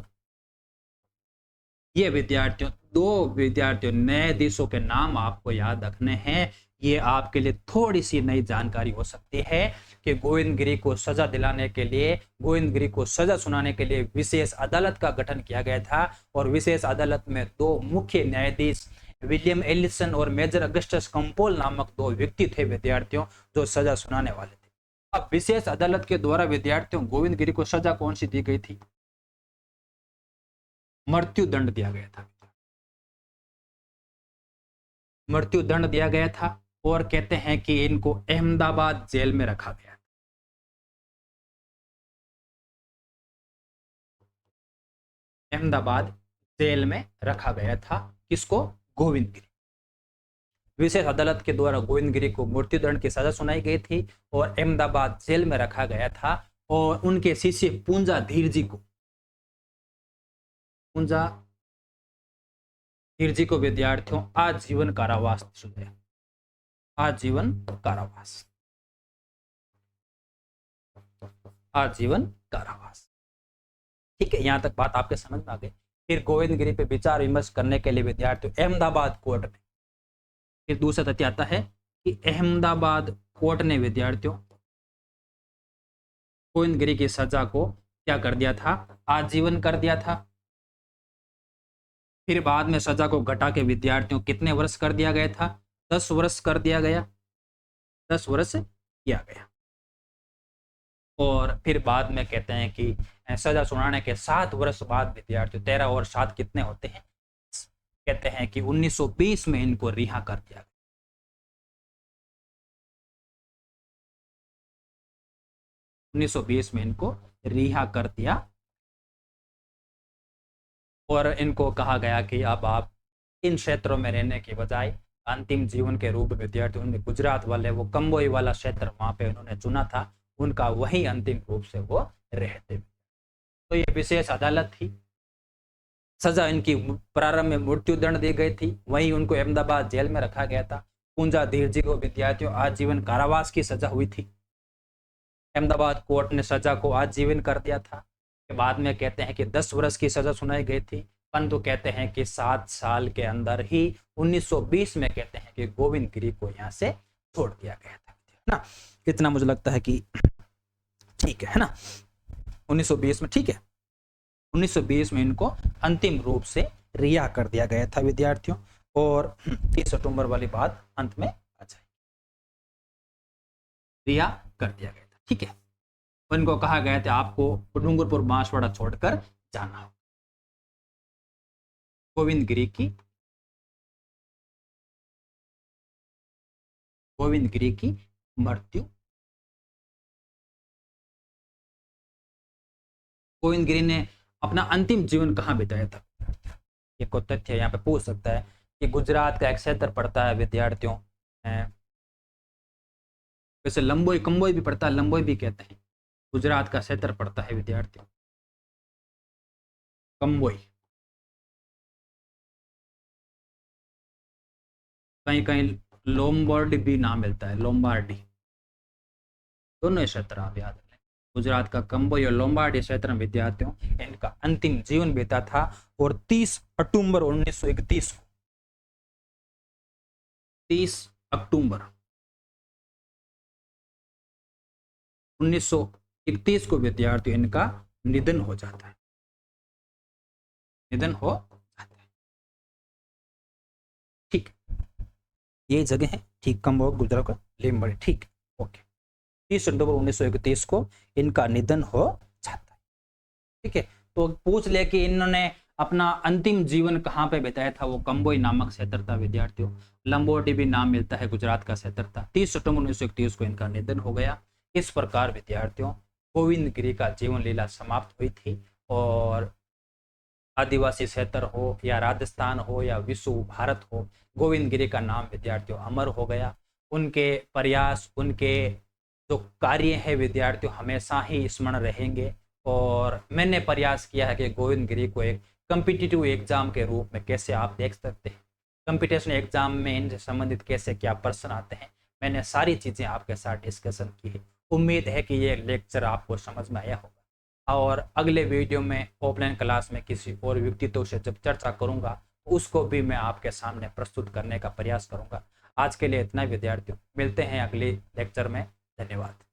ये विद्यार्थियों 2 विद्यार्थियों न्यायाधीशों के नाम आपको याद रखने हैं। ये आपके लिए थोड़ी सी नई जानकारी हो सकती है कि गोविंद गिरी को सजा दिलाने के लिए, गोविंद गिरी को सजा सुनाने के लिए विशेष अदालत का गठन किया गया था। और विशेष अदालत में दो मुख्य न्यायाधीश विलियम एलिसन और मेजर अगस्टस कंपोल नामक दो व्यक्ति थे विद्यार्थियों, जो सजा सुनाने वाले थे। अब विशेष अदालत के द्वारा विद्यार्थियों गोविंद गिरी को सजा कौन सी दी गई थी? मृत्यु दंड दिया गया था। मृत्यु दंड दिया गया था और कहते हैं कि इनको अहमदाबाद जेल में रखा गया। अहमदाबाद जेल में रखा गया था। किसको? गोविंद गिरी। विशेष अदालत के द्वारा गोविंद गिरी को मृत्युदंड की सजा सुनाई गई थी और अहमदाबाद जेल में रखा गया था। और उनके शिष्य पूंजा धीर जी को, पूंजा धीर जी को विद्यार्थियों आजीवन कारावास सुनाया। आजीवन कारावास, आजीवन कारावास। ठीक है, यहां तक बात आपके समझ में आ गई। फिर गोविंद गिरी पे विचार विमर्श करने के लिए विद्यार्थियों अहमदाबाद कोर्ट में, फिर दूसरा तथ्य आता है कि अहमदाबाद कोर्ट ने विद्यार्थियों गोविंद गिरी की सजा को क्या कर दिया था? आजीवन कर दिया था। फिर बाद में सजा को घटा के विद्यार्थियों कितने वर्ष कर दिया गया था? 10 वर्ष कर दिया गया, 10 वर्ष किया गया। और फिर बाद में कहते हैं कि सजा सुनाने के 7 वर्ष बाद विद्यार्थियों 13 और 7 कितने होते हैं? कहते हैं कि 1920 में इनको रिहा कर दिया गया। 1920 में इनको रिहा कर दिया और इनको कहा गया कि अब आप इन क्षेत्रों में रहने के बजाय अंतिम जीवन के रूप में विद्यार्थियों ने गुजरात वाले वो कंबोई वाला क्षेत्र वहां पे उन्होंने चुना था, उनका वही अंतिम रूप से वो रहते। तो ये विशेष अदालत थी। सजा इनकी प्रारंभ में मृत्यु दंड दी गई थी, वहीं उनको अहमदाबाद जेल में रखा गया था। पूंजा धीर जी को विद्यार्थियों आजीवन कारावास की सजा हुई थी। अहमदाबाद कोर्ट ने सजा को आजीवन कर दिया था। बाद में कहते हैं कि 10 वर्ष की सजा सुनाई गई थी, परंतु कहते हैं कि 7 साल के अंदर ही 1920 में कहते हैं कि गोविंद गिरी को यहाँ से छोड़ दिया गया था ना। इतना मुझे लगता है कि ठीक है ना। 1920 में, ठीक है, 1920 में इनको अंतिम रूप से रिहा कर दिया गया था विद्यार्थियों। और 30 अक्टूबर वाली बात अंत में आ जाएगी। रिहा कर दिया गया था, ठीक है। उनको कहा गया था आपको डूंगरपुर बांसवाड़ा छोड़कर जाना हो। गोविंद गिरी की मृत्यु, गोविंद गिरी ने अपना अंतिम जीवन कहाँ बिताया था? एक को तथ्य यहाँ पे पूछ सकता है कि गुजरात का एक क्षेत्र पड़ता है विद्यार्थियों, वैसे लंबोई कंबोई भी पड़ता है, लंबोई भी कहते हैं। गुजरात का क्षेत्र पड़ता है विद्यार्थियों कंबोई। कहीं कहीं लोम्बार्डी भी नाम मिलता है, लोम्बार्डी। दोनों क्षेत्र आप याद रखें। गुजरात का कंबोई और लोम्बार्डी क्षेत्र में विद्यार्थियों इनका अंतिम जीवन बीता था। और 30 अक्टूबर 1931 को, 30 अक्टूबर 1931 को विद्यार्थियों इनका निधन हो जाता है, निधन हो जाता है। ठीक, ये जगह है, ठीक, कंबोई गुजरात का लिम्बड़ी, ठीक, ओके। 30 अक्टूबर 1931 को इनका निधन हो जाता है, ठीक है। तो पूछ ले कि इन्होंने अपना अंतिम जीवन कहाँ पे बिताया था? वो कंबोई नामक क्षेत्र था विद्यार्थियों। लंबोटी भी नाम मिलता है, गुजरात का क्षेत्र था। 30 अक्टूबर 1931 को इनका निधन हो गया। इस प्रकार विद्यार्थियों गोविंद गिरी का जीवन लीला समाप्त हुई थी। और आदिवासी क्षेत्र हो या राजस्थान हो या विश्व भारत हो, गोविंद गिरी का नाम विद्यार्थियों अमर हो गया। उनके प्रयास, उनके जो कार्य है विद्यार्थियों हमेशा ही स्मरण रहेंगे। और मैंने प्रयास किया है कि गोविंद गिरी को एक कम्पिटिटिव एग्जाम के रूप में कैसे आप देख सकते हैं, कंपटीशन एग्जाम में इनसे संबंधित कैसे क्या प्रश्न आते हैं, मैंने सारी चीज़ें आपके साथ डिस्कशन की है। उम्मीद है कि ये लेक्चर आपको समझ में आया होगा। और अगले वीडियो में ऑफलाइन क्लास में किसी और व्यक्तित्व से जब चर्चा करूंगा, उसको भी मैं आपके सामने प्रस्तुत करने का प्रयास करूंगा। आज के लिए इतना ही विद्यार्थियों, मिलते हैं अगले लेक्चर में। धन्यवाद।